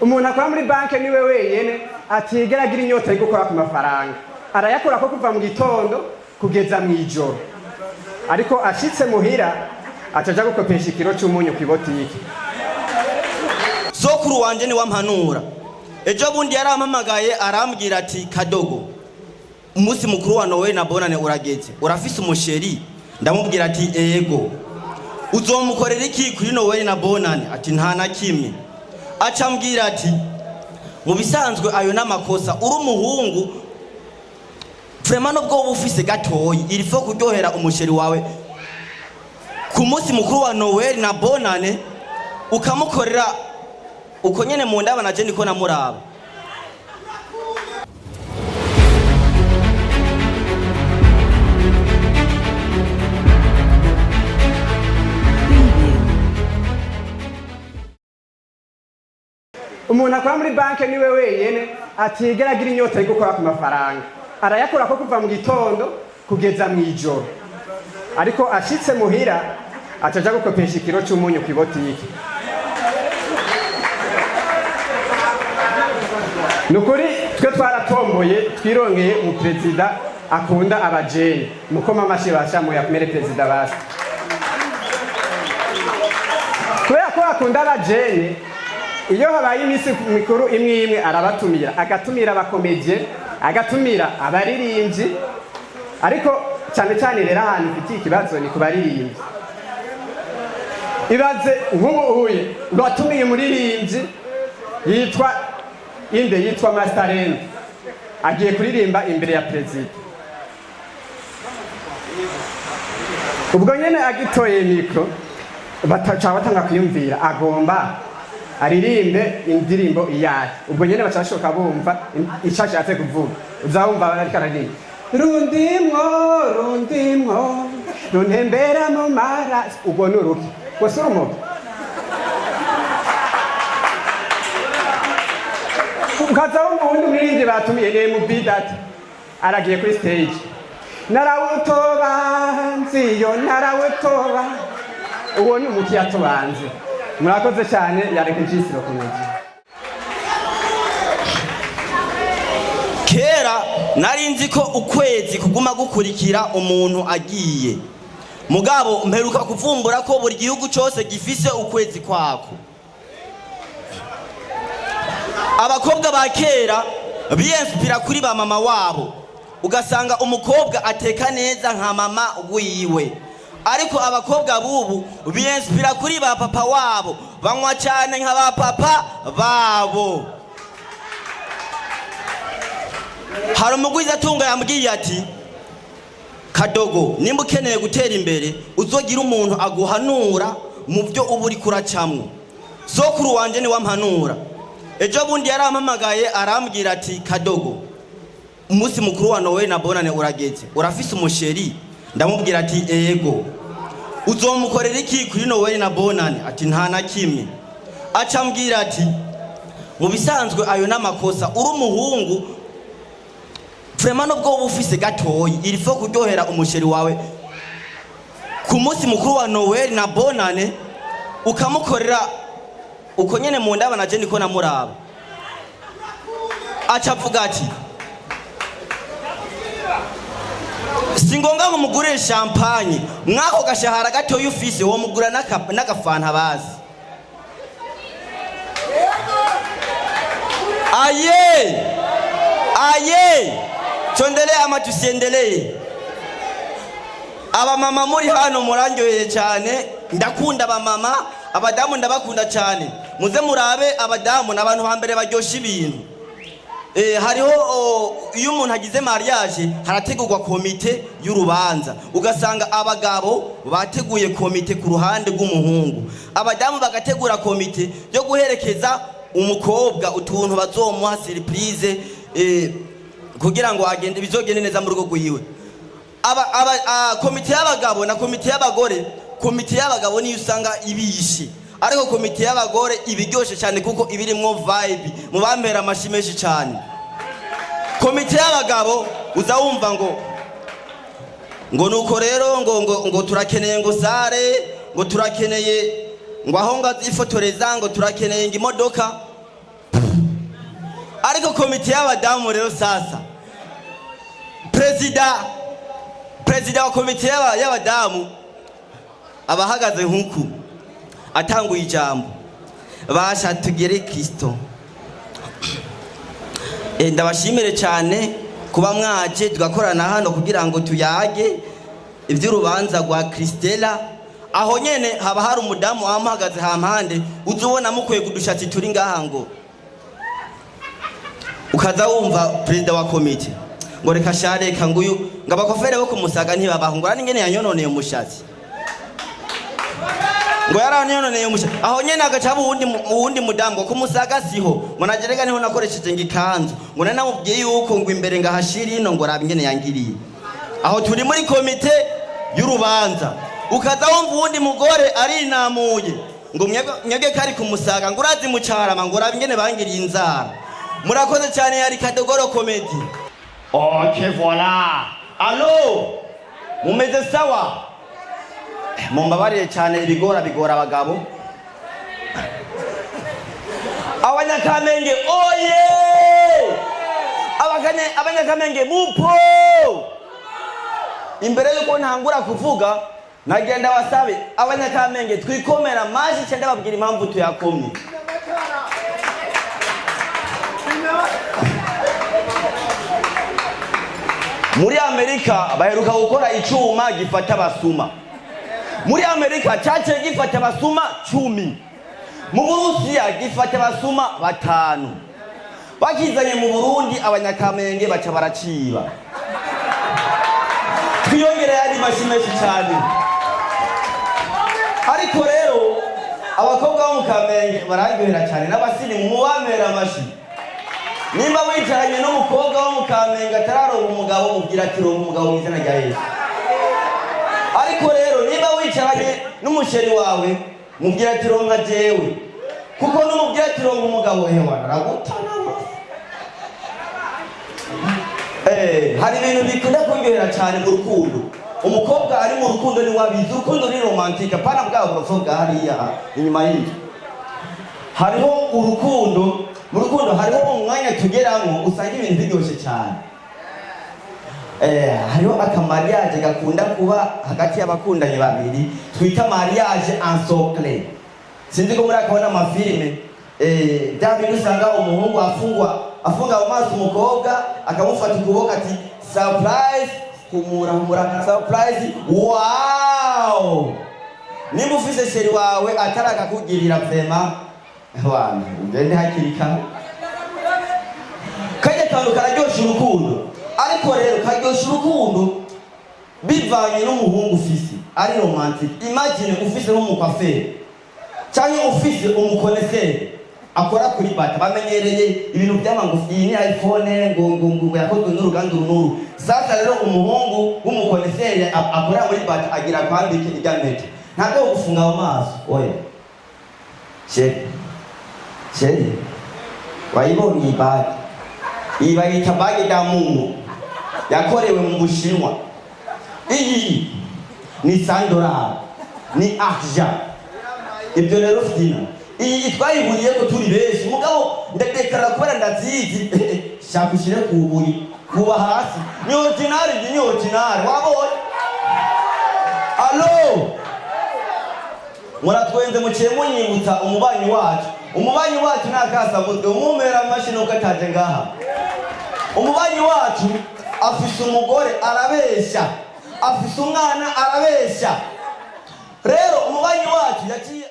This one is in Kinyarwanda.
umuntu akora muri banki niwe wenyene atigera agira inyota yo gukora ku mafaranga, arayakora ko kuva mu gitondo kugeza mu ijoro, ariko ashitse muhira acaja gukopesha ikiro cy'umunyu ku ibotiki. Sokuru wanje ni wampanura, ejo bundi yarampamagaye arambwira ati Kadogo, umunsi mukuru wa Noel na Bonane urageze, urafise umusheri? Ndamubwira ati ego. Uzomukorera iki kuri Noel na Bonane? Ati nta na kimwe. Acambwira ati mu bisanzwe ayo n'amakosa, uri umuhungu vraiment nubwo ufise gatoyi irifo kuryohera umusheri wawe ku munsi mukuru wa Noel na Bonane ukamukorera uko nyene mu ndaba naje niko namuraba. Umuntu akora muri banki niwe wenyene atigera agira inyota yo gukora ku mafaranga, arayakora ko kuva mu gitondo kugeza mu ijoro, ariko ashitse muhira acaja gukopesha ikiro cy'umunyu ku ibotiki. Nukuri twe twaratomboye twirongeye umuperezida akunda abajene, mukoma amashi bashamuye akumere perezida basi. Kubera ko akunda abajene, iyo habaye iminsi mikuru imwe imwe arabatumira, agatumira abakomedie, agatumira abaririmbyi, ariko cyane cyane rero ahantu mfitiye ikibazo ni kubaririmbyi. Ibaze nk'ubu uye ngatumiye umuririmbyi yitwa Masterland, agiye kuririmba imbere ya perezida. Ubwo nyene agitoye mikro batanga kwiyumvira agomba aririmbe indirimbo iyahe. Ubwo nyene bacashoka bumva icashatse kuvuga, uzawumva bararika aririmba rundimwo runtembera mu mara. Ubwo nuruki gosurumo ukaza umuntu mwinji batumiye mu bidat aragiye kuri stage, narawutoba nziyo narawutoba. Uwo ni umuti yatubanze. Murakoze cyane, yareka injisiro kumeje. Kera nari nzi ko ukwezi kuguma gukurikira umuntu agiye, mugabo mperuka kuvumbura ko buri gihugu cyose gifise ukwezi kwako. Abakobwa ba kera biyenspira kuri ba mama wabo, ugasanga umukobwa ateka neza nka mama wiwe, ariko abakobwa bubu biyenspira kuri ba papa wabo, banywa cyane nka ba papa babo. Hari umugwiza atunga yambwiye ati Kadogo, nimba ukeneye gutera imbere uzogira umuntu aguhanura mu byo uba uri kuracamwo. Sokuru wanje ni wampanura, ejo bundi yarampamagaye arambwira ati Kadogo, umunsi mukuru wa Noel na Bonane urageze, urafise umusheri? Ndamubwira ati ego. Uzomukorera iki kuri Noel na Bonane? Ati nta na kimwe. Acambwira ati mu bisanzwe ayo n'amakosa, uri umuhungu vraiment nubwo ufise gatoyi irifo kuryohera umusheri wawe ku munsi mukuru wa Noel na Bonane ukamukorera uko nyene mu ndaba naje niko namuraba. Acavuga ati singonga ngo mugure champagne, mwako gashahara gatoyi ufise wo mugura n'agafanta bazi. Aye tondele ama tusiendelee. Aba mama muri hano murandyoheye cyane, ndakunda aba mama, abadamu ndabakunda cyane. Muze murabe abadamu n'abantu hambere baryosha ibintu. Hariho iyo umuntu agize mariage harategurwa komite y'urubanza, ugasanga abagabo bateguye komite ku ruhande rw'umuhungu, abadamu bagategura komite yo guherekeza umukobwa utuntu bazomuha surprise kugira ngo agende bizogende neza mu rugo rwiwe. Komite y'abagabo na komite y'abagore, komite y'abagabo niyo usanga ibishe, ariko komite y'abagore ibiryoshe cyane kuko ibirimwo vibe, mubambera amashimeshi cyane. Komite y'abagabo uzawumva ngo nuko rero ngo turakeneye ngo sare, ngo turakeneye ngo aho ngazifotoreza, ngo turakeneye ngo imodoka. ariko komite y'abadamu rero sasa perezida wa komite y'abadamu abahagaze nk'uku atanguye ijambo basha tugere Kristo. Ndabashimire cyane kuba mwaje tugakorana hano kugira ngo tuyage iby'urubanza rwa Kristela. Aho nyene haba hari umudamu wamuhagaze hampande uzubona mukwiye kudushatsi turi ngaha ngo ukaza wumva perezida wa komite ngo reka shareka nguyu ngabakofere bo kumusaga ntibabahungura n'ingene yanyononeye umushatsi ngo yaranyononeye umushatsi. Aho nyene agaca uwundi mudamu ngo kumusaga siho ngo nagerega niho nakoresheje ngikanzu ngo nanamubwiye yuko ngo imbere ngahashira ino ngo rabe ingene yangiriye. Aho turi muri komite y'urubanza ukaza wumva uwundi mugore arinamuye ngo mwebwe kari kumusaga ngo urazi mu Carama ngo rabe ingene bangiriye inzara. Murakoze cyane yari Kadogoro Comedy. Okay, voilà. Allo, mumeze sawa? Mumbabarire cyane ibigora abagabo. Abanyakamenge oye! Abanyakamenge mupo! Imbere yuko ntangura kuvuga nagenda wasabe abanyakamenge twikomera maji cyenda babwira impamvu tuyakomye. Muri Amerika baheruka gukora icuma gifata abasuma. Muri Amerika cyace gifata abasuma 10. Mu Burusiya gifata abasuma 5. Bakizanye mu Burundi abanyakamenge baca baraciba. Twiyongera yari mashimeshi cyane. Ariko rero abakobwa bo mu Kamenge barangihera cyane n'abasiri mu bamera amashi. Nimba wicaranye n'umukobwa wo mu Kamenge atararonka umugabo mubwira ati ronka umugabo mu izina rya Yesu. Ariko rero nimba wicaranye n'umusheri wawe mubwira ati ronka jewe. Kuko n'umubwira ati ronka umugabo hewa aragutana. Hari ibintu bikunda kwiyongera cyane mu rukundo. Umukobwa ari mu rukundo ni wabizi urukundo ni romantique pana bwa borofoga hariya inyuma y'inzu. Hariho urukundo mu rukundo hariho umwanya tugeramo usanga ibintu biryoshye cyane. Hariho akamariage gakunda kuba hagati y'abakundanye babiri twita mariage en secret. Sinzi ko muri akabona amafilme bya bintu usanga umuhungu afunga amaso umukobwa akamufata ukuboko ati surprise humura surprise. Wow, nimba ufise sheri wawe ataraka kugirira vrema wana ugende hakirika kajya kantu kararyosha urukundo. Ariko rero karyosha urukundo bivanye n'umuhungu ufise ari romantic. Imagine ufise nk'umukwafere cyangwa ufise umukoneseri akora kuri bata bamenyereye ibintu by'amangufi. Iyi ni iPhone ngo yakozwe n'uruganda runuru. Sasa rero umuhungu w'umukoneseri akora muri bata agira kwambika igamete ntabwo gufunga amaso. Oya sheri wayibonye iyi bayita bagi ya Mungu yakorewe mu Bushinwa. Iyi ni $100 ni argent. Ibyo rero fina iyi twayiburiye ko turi benshi mugabo ndadekara kubera ndazizi shakushire kuburi kuba hasi ni ordinary wabonye. Allo, muratwenze muciye munyibutsa umubanyi wacu nakasabuzwe umumera amashini ukataje ngaha. Umubanyi wacu afise umugore arabesha, afise umwana arabesha. Rero umubanyi wacu yaciye